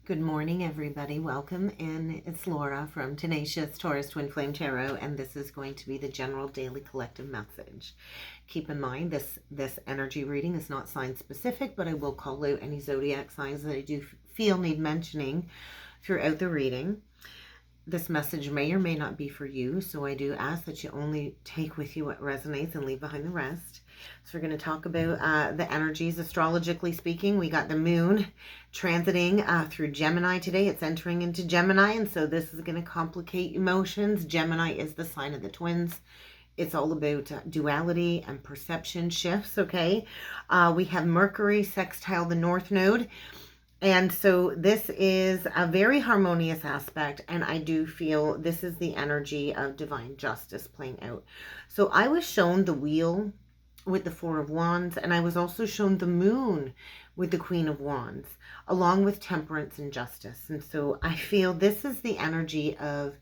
Good morning, everybody. Welcome, and it's Laura from Tenacious Taurus Twin Flame Tarot, and this is going to be the general daily collective message. Keep in mind, this energy reading is not sign specific, but I will call out any zodiac signs that I do feel need mentioning throughout the reading. This message may or may not be for you, so I do ask that you only take with you what resonates and leave behind the rest. So we're going to talk about the energies, astrologically speaking. We got the moon transiting through Gemini today. It's entering into Gemini, and so this is going to complicate emotions. Gemini is the sign of the twins. It's all about duality and perception shifts, okay? We have Mercury sextile the North Node. And so this is a very harmonious aspect, and I do feel this is the energy of divine justice playing out. So I was shown the wheel with the Four of Wands, and I was also shown the moon with the Queen of Wands, along with temperance and justice. And so I feel this is the energy of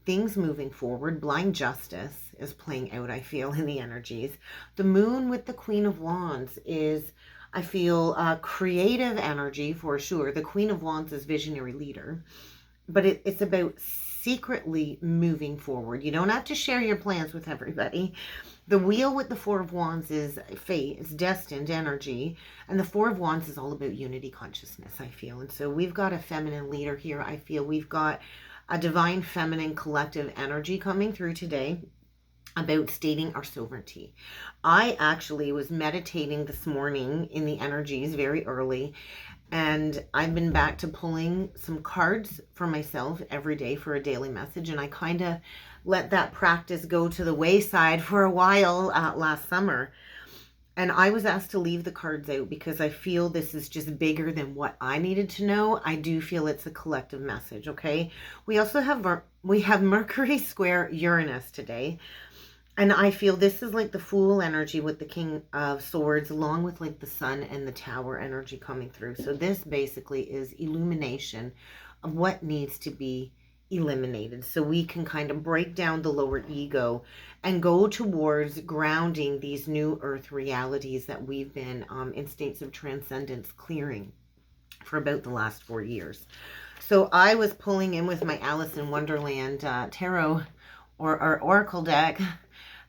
things moving forward. Blind justice is playing out, I feel, in the energies. The moon with the Queen of Wands is, I feel, creative energy for sure. The Queen of Wands is visionary leader, but it's about secretly moving forward. You don't have to share your plans with everybody. The wheel with the Four of Wands is fate, it's destined energy, and the Four of Wands is all about unity consciousness, I feel. And so we've got a feminine leader here. I feel we've got a divine feminine collective energy coming through today about stating our sovereignty. I actually was meditating this morning in the energies very early, and I've been back to pulling some cards for myself every day for a daily message, and I kind of let that practice go to the wayside for a while last summer. And I was asked to leave the cards out because I feel this is just bigger than what I needed to know. I do feel it's a collective message, okay? We also have Mercury square Uranus today. And I feel this is like the Fool energy with the King of Swords, along with like the Sun and the Tower energy coming through. So this basically is illumination of what needs to be eliminated, so we can kind of break down the lower ego and go towards grounding these new earth realities that we've been in states of transcendence clearing for about the last 4 years. So I was pulling in with my Alice in Wonderland tarot or oracle deck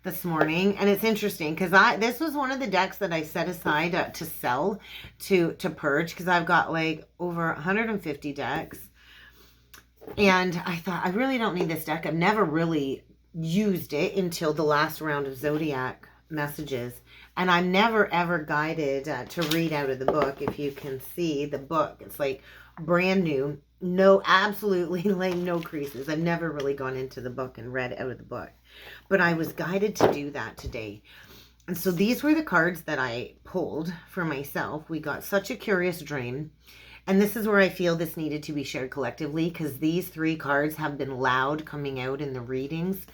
this morning, and it's interesting because this was one of the decks that I set aside to sell, to purge, because I've got like over 150 decks. And I thought, I really don't need this deck. I've never really used it until the last round of Zodiac messages. And I'm never, ever guided to read out of the book. If you can see the book, it's like brand new. No, absolutely like no creases. I've never really gone into the book and read out of the book. But I was guided to do that today. And so these were the cards that I pulled for myself. We got Such a Curious Dream. And this is where I feel this needed to be shared collectively, because these 3 cards have been loud coming out in the readings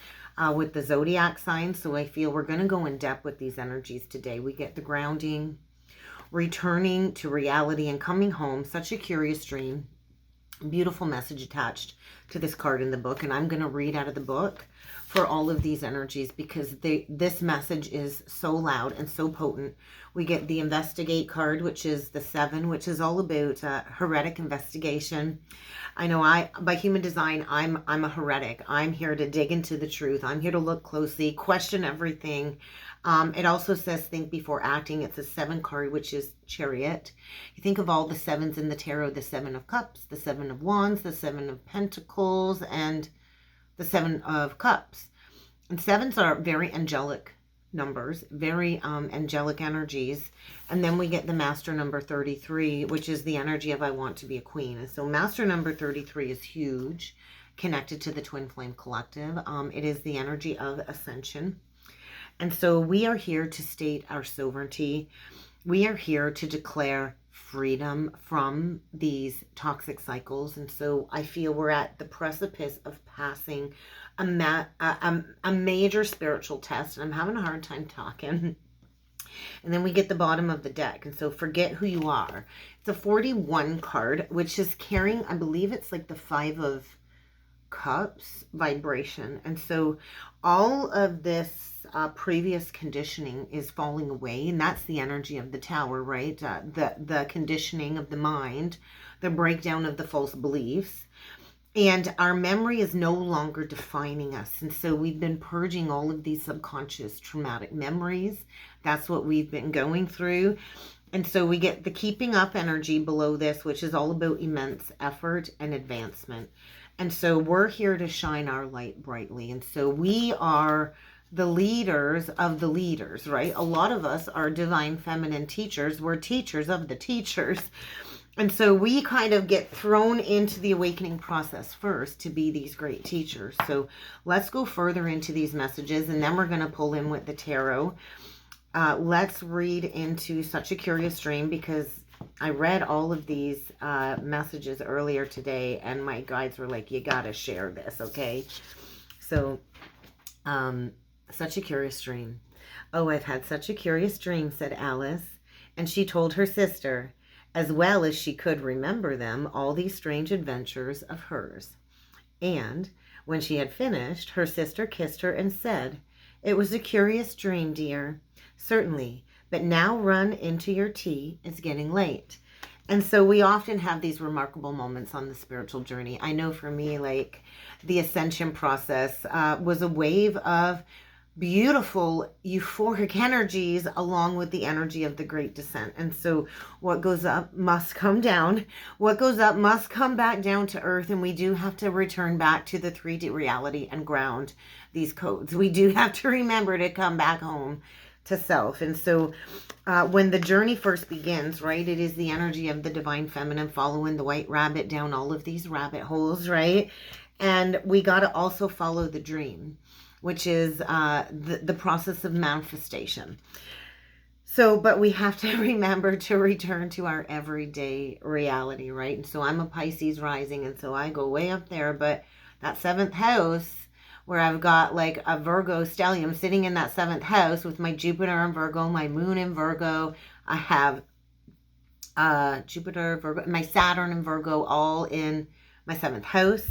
with the zodiac signs. So I feel we're going to go in depth with these energies today. We get the grounding, returning to reality and coming home. Such a Curious Dream. Beautiful message attached to this card in the book. And I'm going to read out of the book for all of these energies because this message is so loud and so potent. We get the Investigate card, which is the 7, which is all about heretic investigation. I know by human design, I'm a heretic. I'm here to dig into the truth. I'm here to look closely, question everything. It also says think before acting. It's a 7 card, which is Chariot. You think of all the 7s in the tarot, the 7 of Cups, the 7 of Wands, the 7 of Pentacles, and the 7 of Cups. And 7s are very angelic numbers, very angelic energies. And then we get the Master number 33, which is the energy of I want to be a queen. And so Master number 33 is huge, connected to the Twin Flame Collective. It is the energy of ascension. And so we are here to state our sovereignty. We are here to declare freedom from these toxic cycles. And so I feel we're at the precipice of passing a major spiritual test. And I'm having a hard time talking. And then we get the bottom of the deck. And so forget who you are. It's a 41 card, which is carrying, I believe it's like the 5 of Cups vibration. And so all of this previous conditioning is falling away, and that's the energy of the tower, right? The conditioning of the mind, the breakdown of the false beliefs, and our memory is no longer defining us. And so we've been purging all of these subconscious traumatic memories. That's what we've been going through. And so we get the keeping up energy below this, which is all about immense effort and advancement. And so we're here to shine our light brightly. And so we are the leaders of the leaders, right? A lot of us are divine feminine teachers. We're teachers of the teachers. And so we kind of get thrown into the awakening process first to be these great teachers. So let's go further into these messages, and then we're going to pull in with the tarot. Let's read into Such a Curious Dream, because I read all of these messages earlier today, and my guides were like, you got to share this, okay? So, Such a Curious Dream. Oh, I've had such a curious dream, said Alice. And she told her sister, as well as she could remember them, all these strange adventures of hers. And when she had finished, her sister kissed her and said, it was a curious dream, dear. Certainly, but now run into your tea. It's getting late. And so we often have these remarkable moments on the spiritual journey. I know for me, like the ascension process was a wave of beautiful euphoric energies along with the energy of the great descent. And so what goes up must come down. What goes up must come back down to earth. And we do have to return back to the 3D reality and ground these codes. We do have to remember to come back home to self. And so when the journey first begins, right, it is the energy of the divine feminine following the white rabbit down all of these rabbit holes, right? And we got to also follow the dream, which is the process of manifestation. So, but we have to remember to return to our everyday reality, right? And so I'm a Pisces rising, and so I go way up there, but that 7th house, where I've got like a Virgo stellium sitting in that 7th house with my Jupiter in Virgo, my moon in Virgo. I have Jupiter, Virgo, my Saturn in Virgo, all in my 7th house.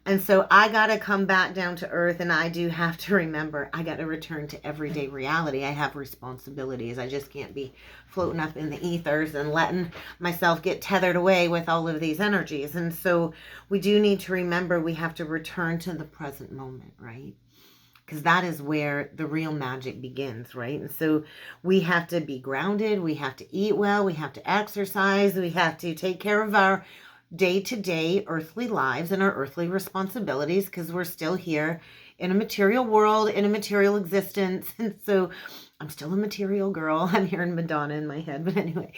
And so I got to come back down to earth, and I do have to remember I got to return to everyday reality. I have responsibilities. I just can't be floating up in the ethers and letting myself get tethered away with all of these energies. And so we do need to remember we have to return to the present moment, right? Because that is where the real magic begins, right? And so we have to be grounded. We have to eat well. We have to exercise. We have to take care of our day-to-day earthly lives and our earthly responsibilities, because we're still here in a material world, in a material existence. And so I'm still a material girl. I'm hearing Madonna in my head, but anyway.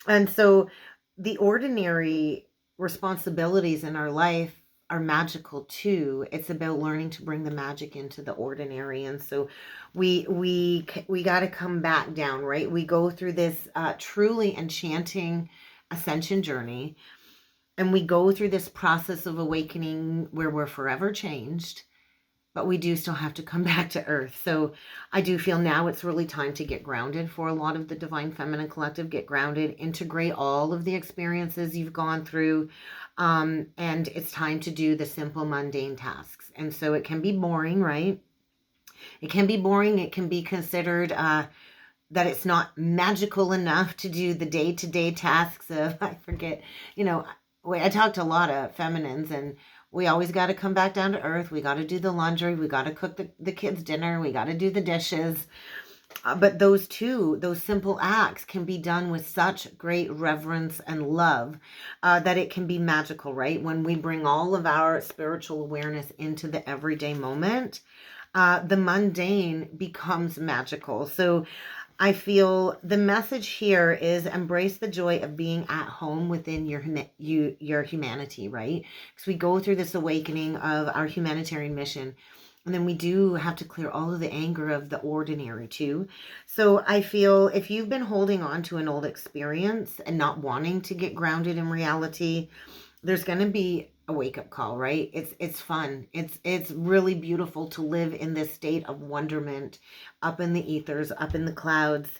And so the ordinary responsibilities in our life are magical too. It's about learning to bring the magic into the ordinary. And so we got to come back down, right? We go through this truly enchanting ascension journey. And we go through this process of awakening where we're forever changed, but we do still have to come back to earth. So I do feel now it's really time to get grounded for a lot of the Divine Feminine Collective. Get grounded, integrate all of the experiences you've gone through. And it's time to do the simple, mundane tasks. And so it can be boring, right? It can be boring. It can be considered that it's not magical enough to do the day-to-day tasks of, I forget, I talked to a lot of feminines, and we always got to come back down to earth. We got to do the laundry. We got to cook the kids' dinner. We got to do the dishes. But those simple acts can be done with such great reverence and love that it can be magical, right? When we bring all of our spiritual awareness into the everyday moment, the mundane becomes magical. So I feel the message here is embrace the joy of being at home within your humanity, right? Because we go through this awakening of our humanitarian mission, and then we do have to clear all of the anger of the ordinary too. So I feel if you've been holding on to an old experience and not wanting to get grounded in reality, there's going to be a wake-up call, right? It's fun. It's really beautiful to live in this state of wonderment up in the ethers, up in the clouds.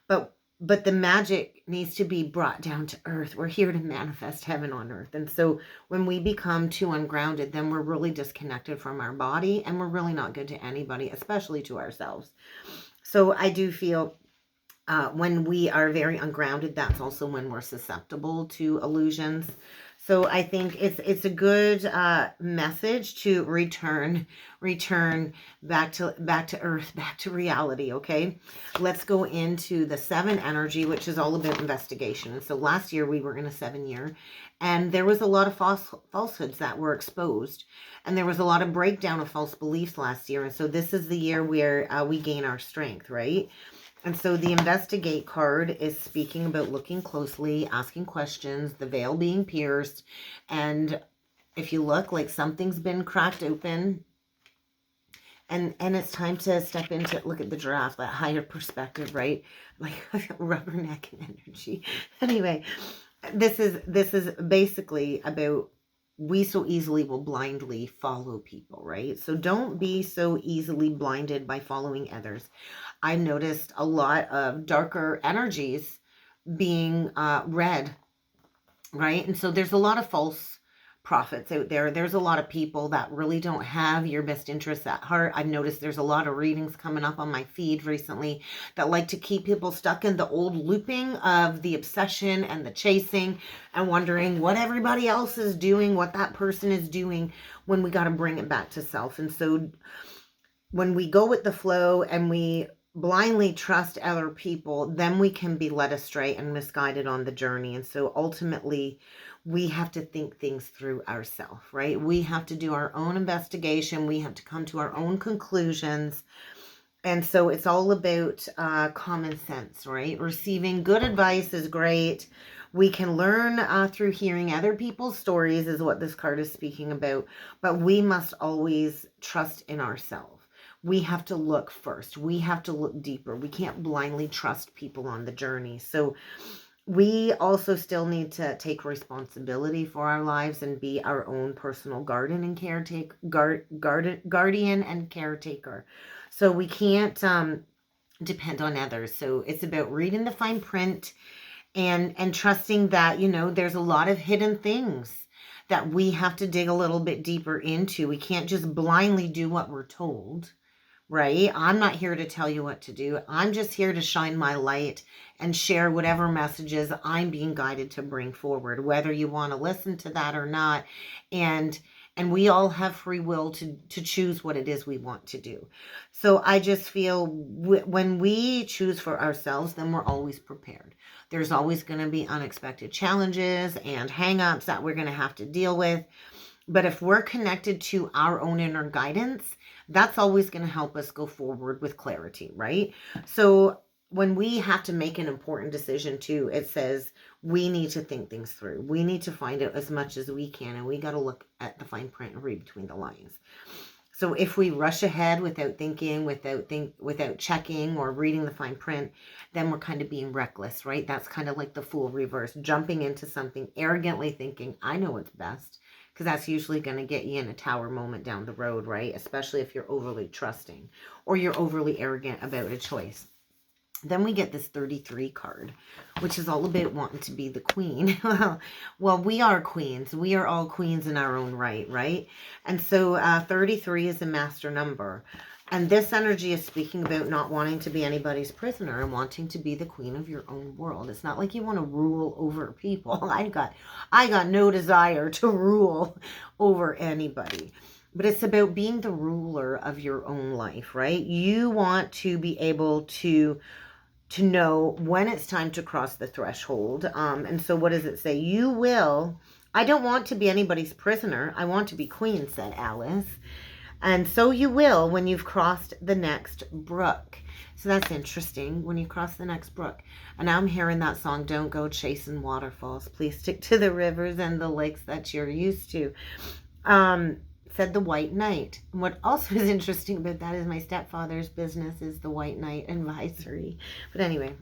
But but the magic needs to be brought down to earth. We're here to manifest heaven on earth. And so when we become too ungrounded, then we're really disconnected from our body, and we're really not good to anybody, especially to ourselves. So I do feel when we are very ungrounded, that's also when we're susceptible to illusions. So I think it's a good message to return back to earth, back to reality. Okay, let's go into the 7 energy, which is all about investigation. And so last year we were in a 7 year, and there was a lot of falsehoods that were exposed, and there was a lot of breakdown of false beliefs last year. And so this is the year where we gain our strength, right? And so the investigate card is speaking about looking closely, asking questions, the veil being pierced. And if you look, like something's been cracked open, and it's time to step into, look at the giraffe, that higher perspective, right? Like rubberneck energy. Anyway, this is basically about, we so easily will blindly follow people, right? So don't be so easily blinded by following others. I've noticed a lot of darker energies being read, right? And so there's a lot of false prophets out there. There's a lot of people that really don't have your best interests at heart. I've noticed there's a lot of readings coming up on my feed recently that like to keep people stuck in the old looping of the obsession and the chasing and wondering what everybody else is doing, what that person is doing, when we got to bring it back to self. And so when we go with the flow and we blindly trust other people, then we can be led astray and misguided on the journey. And so ultimately, we have to think things through ourselves, right? We have to do our own investigation. We have to come to our own conclusions. And so it's all about common sense, right? Receiving good advice is great. We can learn through hearing other people's stories, is what this card is speaking about. But we must always trust in ourselves. We have to look first. We have to look deeper. We can't blindly trust people on the journey. So we also still need to take responsibility for our lives and be our own personal guardian and caretaker. So we can't depend on others. So it's about reading the fine print and trusting that, you know, there's a lot of hidden things that we have to dig a little bit deeper into. We can't just blindly do what we're told. Right? I'm not here to tell you what to do. I'm just here to shine my light and share whatever messages I'm being guided to bring forward, whether you want to listen to that or not. And we all have free will to choose what it is we want to do. So I just feel when we choose for ourselves, then we're always prepared. There's always going to be unexpected challenges and hang-ups that we're going to have to deal with. But if we're connected to our own inner guidance, that's always going to help us go forward with clarity, right? So when we have to make an important decision too, it says we need to think things through. We need to find out as much as we can, and we got to look at the fine print and read between the lines. So if we rush ahead without thinking, without checking or reading the fine print, then we're kind of being reckless, right? That's kind of like the fool reverse, jumping into something arrogantly thinking, I know what's best. Because that's usually going to get you in a tower moment down the road, right? Especially if you're overly trusting or you're overly arrogant about a choice. Then we get this 33 card, which is all about wanting to be the queen. Well, we are queens. We are all queens in our own right, right? And so 33 is a master number. And this energy is speaking about not wanting to be anybody's prisoner and wanting to be the queen of your own world. It's not like you want to rule over people. I got no desire to rule over anybody. But it's about being the ruler of your own life, right? You want to be able to know when it's time to cross the threshold. And so what does it say? You will. I don't want to be anybody's prisoner. I want to be queen, said Alice. And so you will when you've crossed the next brook. So that's interesting, when you cross the next brook. And now I'm hearing that song, don't go chasing waterfalls. Please stick to the rivers and the lakes that you're used to. Said the White Knight. And what also is interesting about that is my stepfather's business is the White Knight Advisory. But anyway,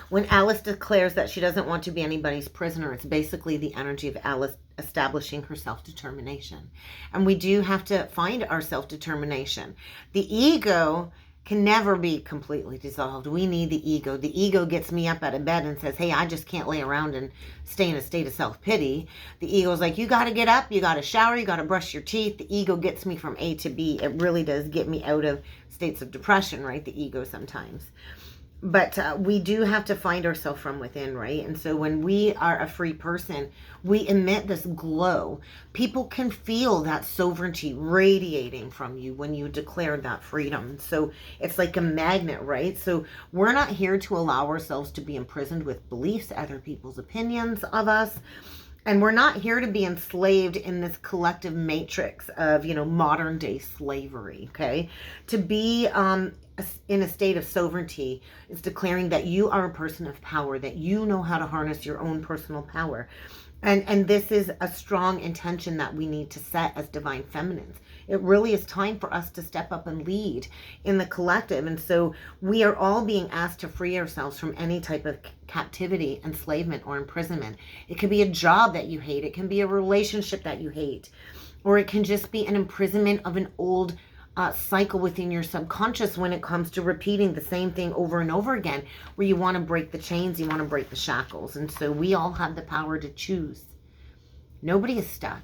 when Alice declares that she doesn't want to be anybody's prisoner, it's basically the energy of Alice establishing her self-determination. And we do have to find our self-determination. The ego can never be completely dissolved. We need the ego. The ego gets me up out of bed and says, hey, I just can't lay around and stay in a state of self-pity. The ego's like, you got to get up, you got to shower, you got to brush your teeth. The ego gets me from A to B. It really does get me out of states of depression, right? The ego sometimes. But we do have to find ourselves from within, right? And so when we are a free person, we emit this glow. People can feel that sovereignty radiating from you when you declare that freedom. So it's like a magnet, right? So we're not here to allow ourselves to be imprisoned with beliefs, other people's opinions of us. And we're not here to be enslaved in this collective matrix of, modern day slavery, okay? To be in a state of sovereignty is declaring that you are a person of power, that you know how to harness your own personal power. And this is a strong intention that we need to set as divine feminines. It really is time for us to step up and lead in the collective. And so we are all being asked to free ourselves from any type of captivity, enslavement, or imprisonment. It could be a job that you hate. It can be a relationship that you hate. Or it can just be an imprisonment of an old cycle within your subconscious when it comes to repeating the same thing over and over again, where you want to break the chains, you want to break the shackles. And so we all have the power to choose. Nobody is stuck.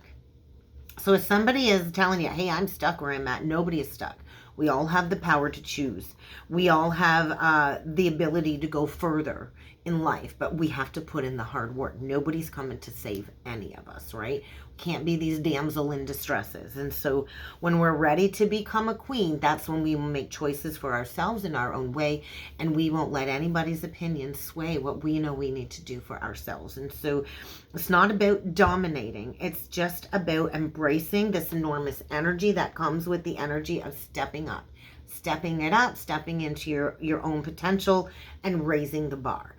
So if somebody is telling you, hey, I'm stuck where I'm at, nobody is stuck. We all have the power to choose. We all have the ability to go further in life, but we have to put in the hard work. Nobody's coming to save any of us, right? Can't be these damsel in distresses. And so when we're ready to become a queen, that's when we will make choices for ourselves in our own way, and we won't let anybody's opinion sway what we know we need to do for ourselves. And so it's not about dominating. It's just about embracing this enormous energy that comes with the energy of stepping up, stepping it up, stepping into your own potential, and raising the bar.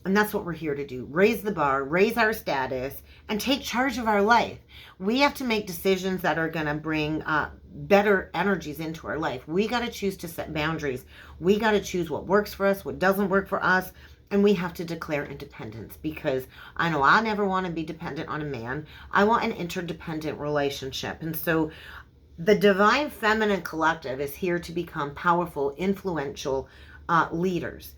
And that's what we're here to do. Raise the bar, raise our status, and take charge of our life. We have to make decisions that are going to bring better energies into our life. We got to choose to set boundaries. We got to choose what works for us, what doesn't work for us. And we have to declare independence, because I know I never want to be dependent on a man. I want an interdependent relationship. And so the Divine Feminine Collective is here to become powerful, influential leaders.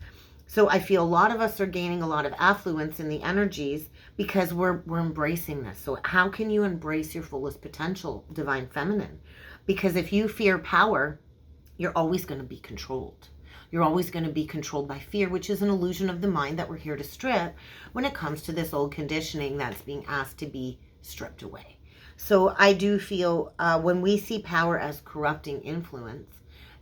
So I feel a lot of us are gaining a lot of affluence in the energies because we're embracing this. So how can you embrace your fullest potential, Divine Feminine? Because if you fear power, you're always going to be controlled. You're always going to be controlled by fear, which is an illusion of the mind that we're here to strip when it comes to this old conditioning that's being asked to be stripped away. So I do feel when we see power as corrupting influence,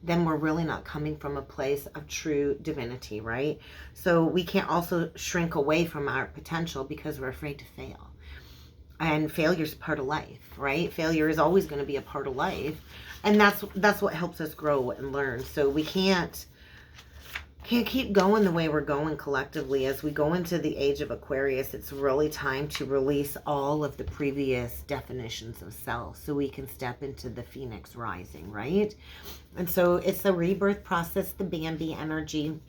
then we're really not coming from a place of true divinity, right? So we can't also shrink away from our potential because we're afraid to fail. And failure is part of life, right? Failure is always going to be a part of life. And that's what helps us grow and learn. So we can't keep going the way we're going collectively. As we go into the age of Aquarius, it's really time to release all of the previous definitions of self so we can step into the Phoenix rising, right? And so it's the rebirth process, the Bambi energy.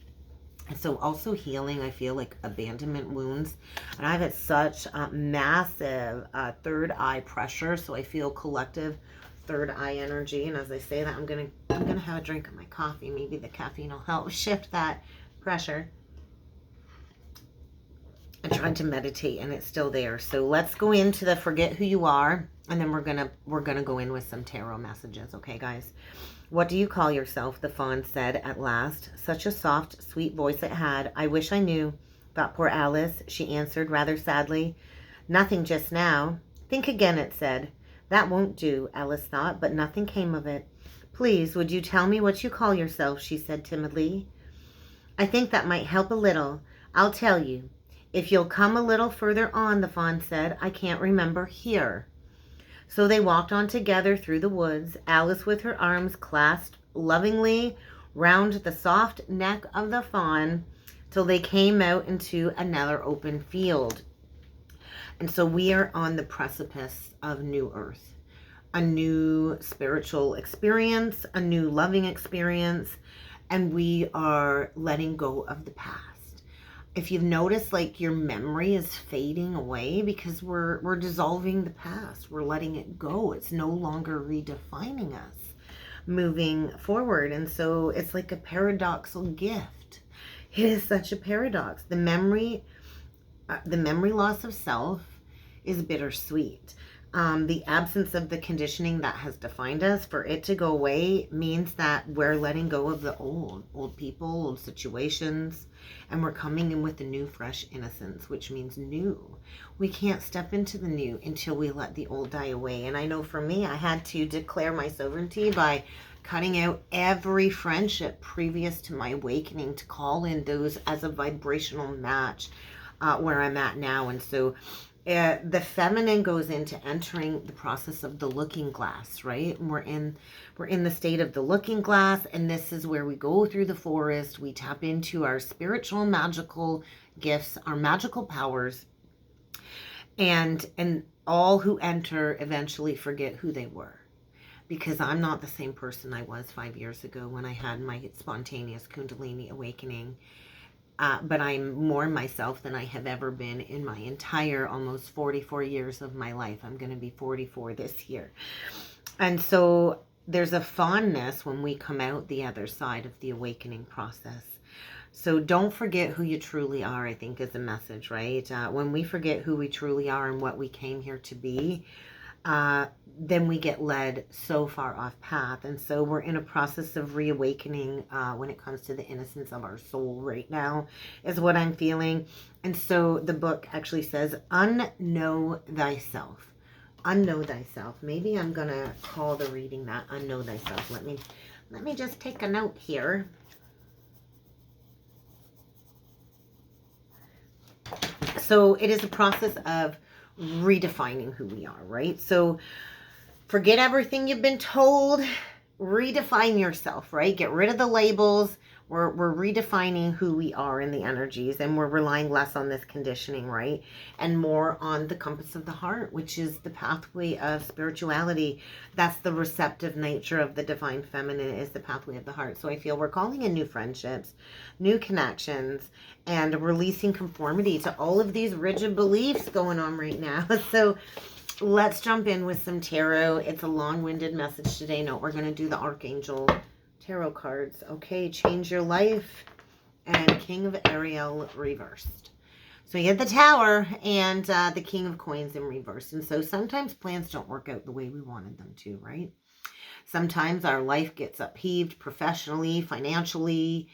And so also healing, I feel like abandonment wounds. And I've had such massive third eye pressure, so I feel collective third eye energy. And as I say that, I'm gonna have a drink of my coffee. Maybe the caffeine will help shift that pressure. I tried to meditate and it's still there. So let's go into the forget who you are, and then we're gonna go in with some tarot messages. Okay, guys? What do you call yourself? The fawn said at last. Such a soft, sweet voice it had. I wish I knew, thought poor Alice. She answered rather sadly. Nothing just now. Think again, it said. That won't do, Alice thought, but nothing came of it. Please, would you tell me what you call yourself? She said timidly. I think that might help a little. I'll tell you. If you'll come a little further on, the fawn said. I can't remember here. So they walked on together through the woods, Alice with her arms clasped lovingly round the soft neck of the fawn, till they came out into another open field. And so we are on the precipice of new earth, a new spiritual experience, a new loving experience, and we are letting go of the past. If you've noticed, like, your memory is fading away because we're dissolving the past. We're letting it go. It's no longer redefining us. moving forward. And so it's like a paradoxical gift. It is such a paradox. The memory loss of self is bittersweet. The absence of the conditioning that has defined us, for it to go away means that we're letting go of the old people, old situations, and we're coming in with a new, fresh innocence, which means new. We can't step into the new until we let the old die away. And I know for me, I had to declare my sovereignty by cutting out every friendship previous to my awakening to call in those as a vibrational match where I'm at now. And so the feminine goes into entering the process of the looking glass, right? And we're in the state of the looking glass, and this is where we go through the forest. We tap into our spiritual, magical gifts, our magical powers, and all who enter eventually forget who they were. Because I'm not the same person I was 5 years ago when I had my spontaneous Kundalini awakening. But I'm more myself than I have ever been in my entire almost 44 years of my life. I'm going to be 44 this year. And so there's a fondness when we come out the other side of the awakening process. So don't forget who you truly are, I think, is a message, right? When we forget who we truly are and what we came here to be, then we get led so far off path. And so we're in a process of reawakening when it comes to the innocence of our soul right now, is what I'm feeling. And so the book actually says, Unknow Thyself. Unknow Thyself. Maybe I'm going to call the reading that, Unknow Thyself. Let me just take a note here. So it is a process of redefining who we are, right? So forget everything you've been told, redefine yourself, right? Get rid of the labels. We're redefining who we are in the energies, and we're relying less on this conditioning, right? And more on the compass of the heart, which is the pathway of spirituality. That's the receptive nature of the divine feminine, is the pathway of the heart. So I feel we're calling in new friendships, new connections, and releasing conformity to all of these rigid beliefs going on right now. So let's jump in with some tarot. It's a long-winded message today. No, we're going to do the Archangel tarot cards. Okay, change your life, and King of Ariel reversed. So you had the Tower and the King of Coins in reverse. And so sometimes plans don't work out the way we wanted them to, right? Sometimes our life gets upheaved professionally, financially,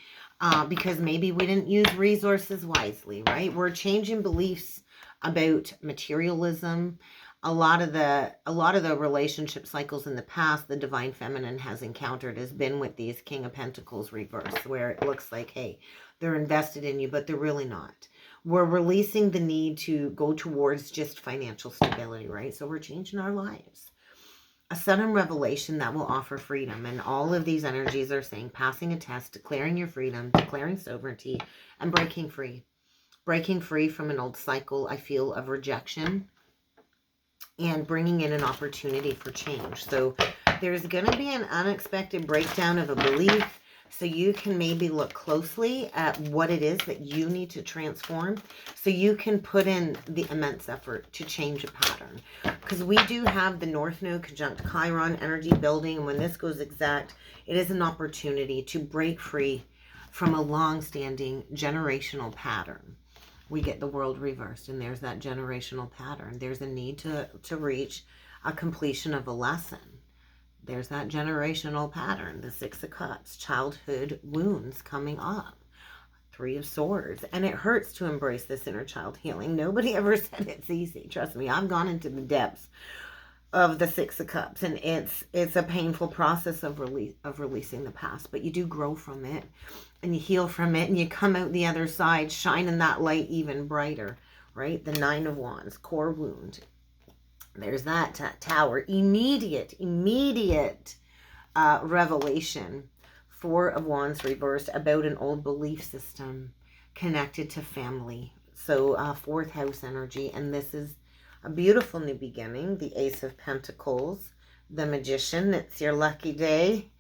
because maybe we didn't use resources wisely, right? We're changing beliefs about materialism. A lot of the relationship cycles in the past the divine feminine has encountered has been with these King of Pentacles reverse, where it looks like, hey, they're invested in you, but they're really not. We're releasing the need to go towards just financial stability, right? So we're changing our lives. A sudden revelation that will offer freedom. And all of these energies are saying passing a test, declaring your freedom, declaring sovereignty, and breaking free. Breaking free from an old cycle, I feel, of rejection, and bringing in an opportunity for change. So there's going to be an unexpected breakdown of a belief. So you can maybe look closely at what it is that you need to transform, so you can put in the immense effort to change a pattern. Because we do have the North Node conjunct Chiron energy building. And when this goes exact, it is an opportunity to break free from a long-standing generational pattern. We get the world reversed, and there's that generational pattern. There's a need to reach a completion of a lesson. There's that generational pattern, the Six of Cups, childhood wounds coming up, Three of Swords. And it hurts to embrace this inner child healing. Nobody ever said it's easy. Trust me, I've gone into the depths of the Six of Cups, and it's a painful process of releasing the past, but you do grow from it, and you heal from it, and you come out the other side shining that light even brighter, right? The Nine of Wands, core wound. There's that Tower, immediate revelation. Four of Wands reversed, about an old belief system connected to family. So fourth house energy, and this is a beautiful new beginning. The Ace of Pentacles, the Magician. It's your lucky day.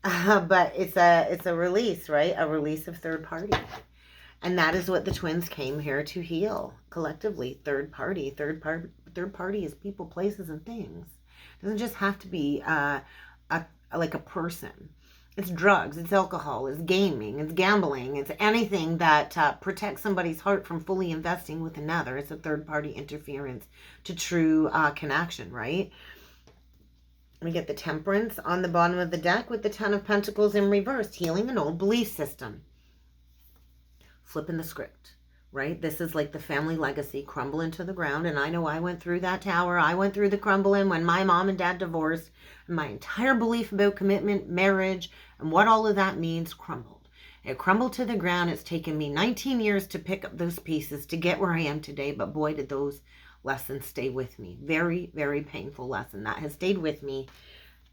But it's a release, right? A release of third party. And that is what the twins came here to heal collectively. Third party. Third party is people, places, and things. It doesn't just have to be a like a person. It's drugs, it's alcohol, it's gaming, it's gambling, it's anything that protects somebody's heart from fully investing with another. It's a third-party interference to true connection, right? We get the Temperance on the bottom of the deck with the Ten of Pentacles in reverse, healing an old belief system. Flipping the script, right? This is like the family legacy crumbling to the ground. And I know I went through that tower. I went through the crumbling when my mom and dad divorced. And my entire belief about commitment, marriage, and what all of that means crumbled. It crumbled to the ground. It's taken me 19 years to pick up those pieces to get where I am today. But boy, did those lessons stay with me. Very, very painful lesson that has stayed with me.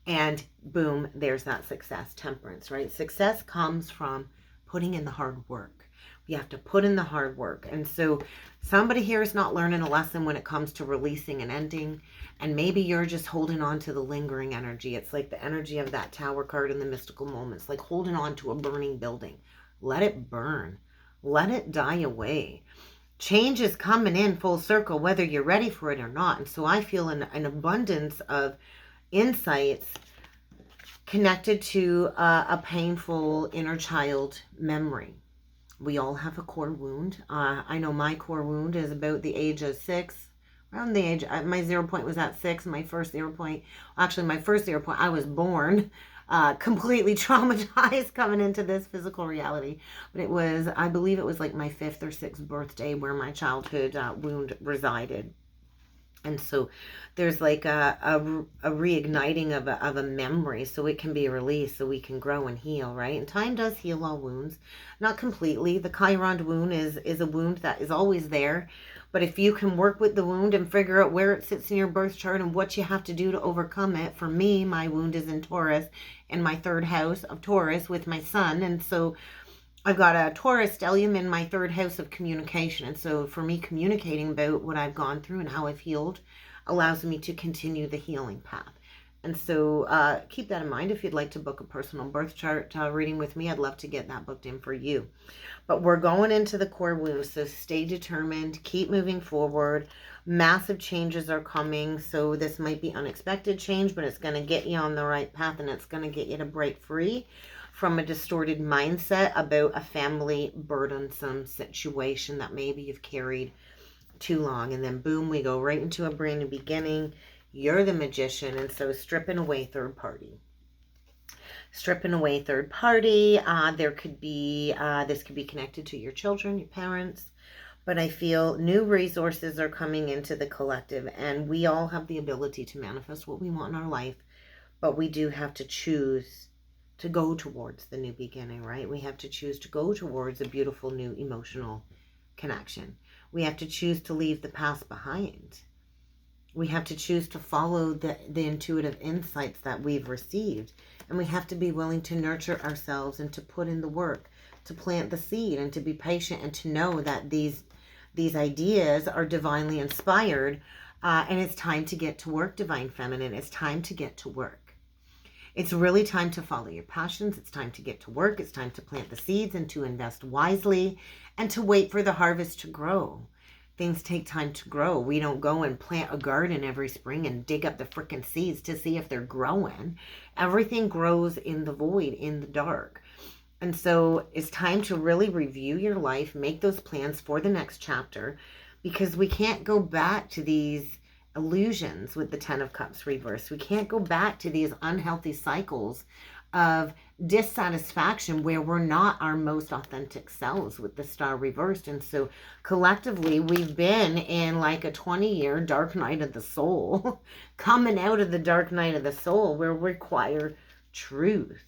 And boom, there's that success. Temperance, right? Success comes from putting in the hard work. You have to put in the hard work. And so somebody here is not learning a lesson when it comes to releasing and ending. And maybe you're just holding on to the lingering energy. It's like the energy of that Tower card in the mystical moments, like holding on to a burning building. Let it burn. Let it die away. Change is coming in full circle, whether you're ready for it or not. And so I feel an abundance of insights connected to a painful inner child memory. We all have a core wound. I know my core wound is about the age of 6. Around the age, my 0 point was at 6. My first 0 point, actually my first 0 point, I was born completely traumatized coming into this physical reality. But it was, I believe it was like my 5th or 6th birthday where my childhood wound resided. And so there's like a reigniting of a memory so it can be released, so we can grow and heal, right? And time does heal all wounds. Not completely. The Chiron wound is a wound that is always there. But if you can work with the wound and figure out where it sits in your birth chart and what you have to do to overcome it. For me, my wound is in Taurus, in my 3rd house of Taurus with my sun. And so I've got a Taurus stellium in my 3rd house of communication. And so for me, communicating about what I've gone through and how I've healed allows me to continue the healing path. And so keep that in mind. If you'd like to book a personal birth chart reading with me, I'd love to get that booked in for you. But we're going into the core wounds, so stay determined, keep moving forward. Massive changes are coming, so this might be unexpected change, but it's going to get you on the right path, and it's going to get you to break free from a distorted mindset about a family burdensome situation that maybe you've carried too long. And then boom, we go right into a brand new beginning. You're the magician, and so stripping away third party. Stripping away third party. There could be, this could be connected to your children, your parents. But I feel new resources are coming into the collective, and we all have the ability to manifest what we want in our life. But we do have to choose to go towards the new beginning, right? We have to choose to go towards a beautiful new emotional connection. We have to choose to leave the past behind. We have to choose to follow the intuitive insights that we've received. And we have to be willing to nurture ourselves and to put in the work, to plant the seed and to be patient and to know that these ideas are divinely inspired. And it's time to get to work, Divine Feminine. It's time to get to work. It's really time to follow your passions. It's time to get to work. It's time to plant the seeds and to invest wisely and to wait for the harvest to grow. Things take time to grow. We don't go and plant a garden every spring and dig up the frickin' seeds to see if they're growing. Everything grows in the void, in the dark. And so it's time to really review your life, make those plans for the next chapter, because we can't go back to these illusions with the 10 of Cups reversed. We can't go back to these unhealthy cycles of dissatisfaction where we're not our most authentic selves with the Star reversed. And so collectively we've been in like a 20-year dark night of the soul, coming out of the dark night of the soul where we require truth.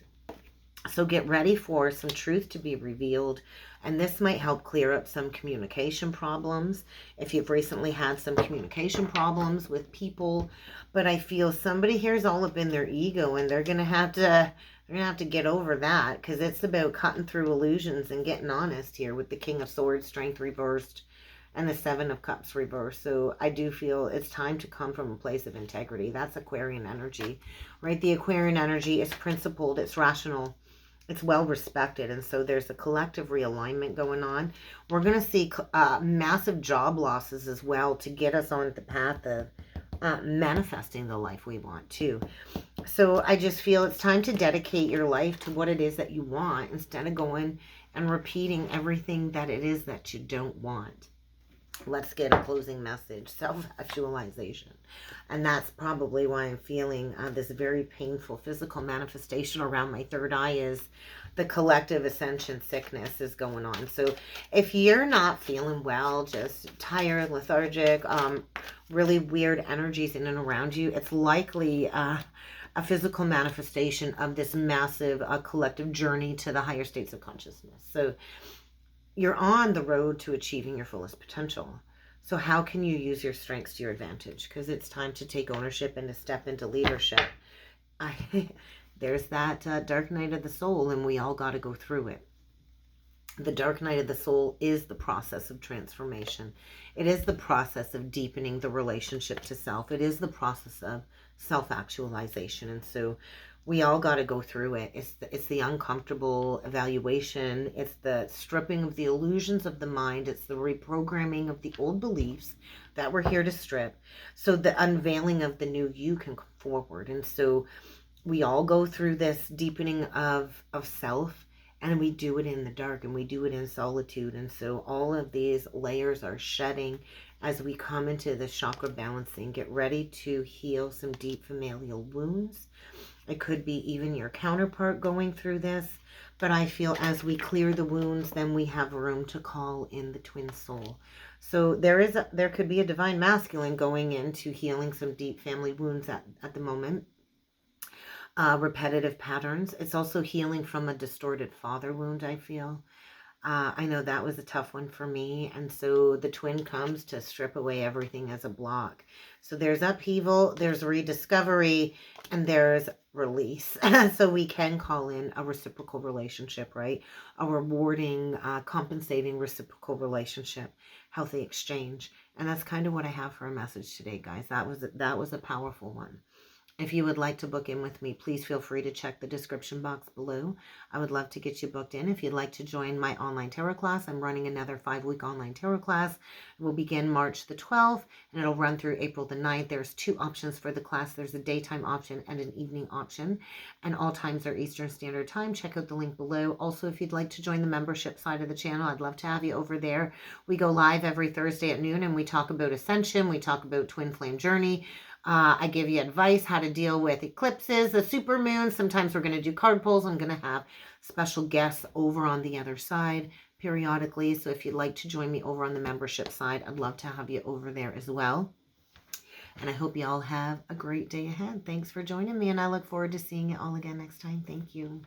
So get ready for some truth to be revealed. And this might help clear up some communication problems if you've recently had some communication problems with people. But I feel somebody here is all up in their ego, and they're gonna have to get over that, because it's about cutting through illusions and getting honest here with the King of Swords, Strength reversed, and the 7 of Cups reversed. So I do feel it's time to come from a place of integrity. That's Aquarian energy, right? The Aquarian energy is principled, it's rational, it's well respected. And so there's a collective realignment going on. We're going to see massive job losses as well to get us on the path of manifesting the life we want too. So I just feel it's time to dedicate your life to what it is that you want instead of going and repeating everything that it is that you don't want. Let's get a closing message, self-actualization. And that's probably why I'm feeling this very painful physical manifestation around my third eye is the collective ascension sickness is going on. So if you're not feeling well, just tired, lethargic, really weird energies in and around you, it's likely a physical manifestation of this massive collective journey to the higher states of consciousness. So you're on the road to achieving your fullest potential. So how can you use your strengths to your advantage? Because it's time to take ownership and to step into leadership. There's that dark night of the soul, and we all got to go through it. The dark night of the soul is the process of transformation. It is the process of deepening the relationship to self. It is the process of self-actualization. And so we all got to go through it. It's the uncomfortable evaluation. It's the stripping of the illusions of the mind. It's the reprogramming of the old beliefs that we're here to strip, so the unveiling of the new you can come forward. And so we all go through this deepening of self, and we do it in the dark, and we do it in solitude. And so all of these layers are shedding as we come into the chakra balancing. Get ready to heal some deep familial wounds. It could be even your counterpart going through this. But I feel as we clear the wounds, then we have room to call in the twin soul. So there could be a divine masculine going into healing some deep family wounds at the moment. Repetitive patterns. It's also healing from a distorted father wound, I feel. I know that was a tough one for me. And so the twin comes to strip away everything as a block. So there's upheaval, there's rediscovery, and there's release. So we can call in a reciprocal relationship, right? A rewarding, compensating reciprocal relationship, healthy exchange. And that's kind of what I have for a message today, guys. That was a powerful one. If you would like to book in with me, please feel free to check the description box below. I would love to get you booked in. If you'd like to join my online tarot class, I'm running another 5-week online tarot class. It will begin March the 12th, and it'll run through April the 9th. There's 2 options for the class. There's a daytime option and an evening option, and all times are Eastern Standard Time. Check out the link below. Also, if you'd like to join the membership side of the channel, I'd love to have you over there. We go live every Thursday at noon, and we talk about ascension. We talk about twin flame journey. I give you advice how to deal with eclipses, the supermoon. Sometimes we're going to do card pulls. I'm going to have special guests over on the other side periodically. So if you'd like to join me over on the membership side, I'd love to have you over there as well. And I hope you all have a great day ahead. Thanks for joining me, and I look forward to seeing you all again next time. Thank you.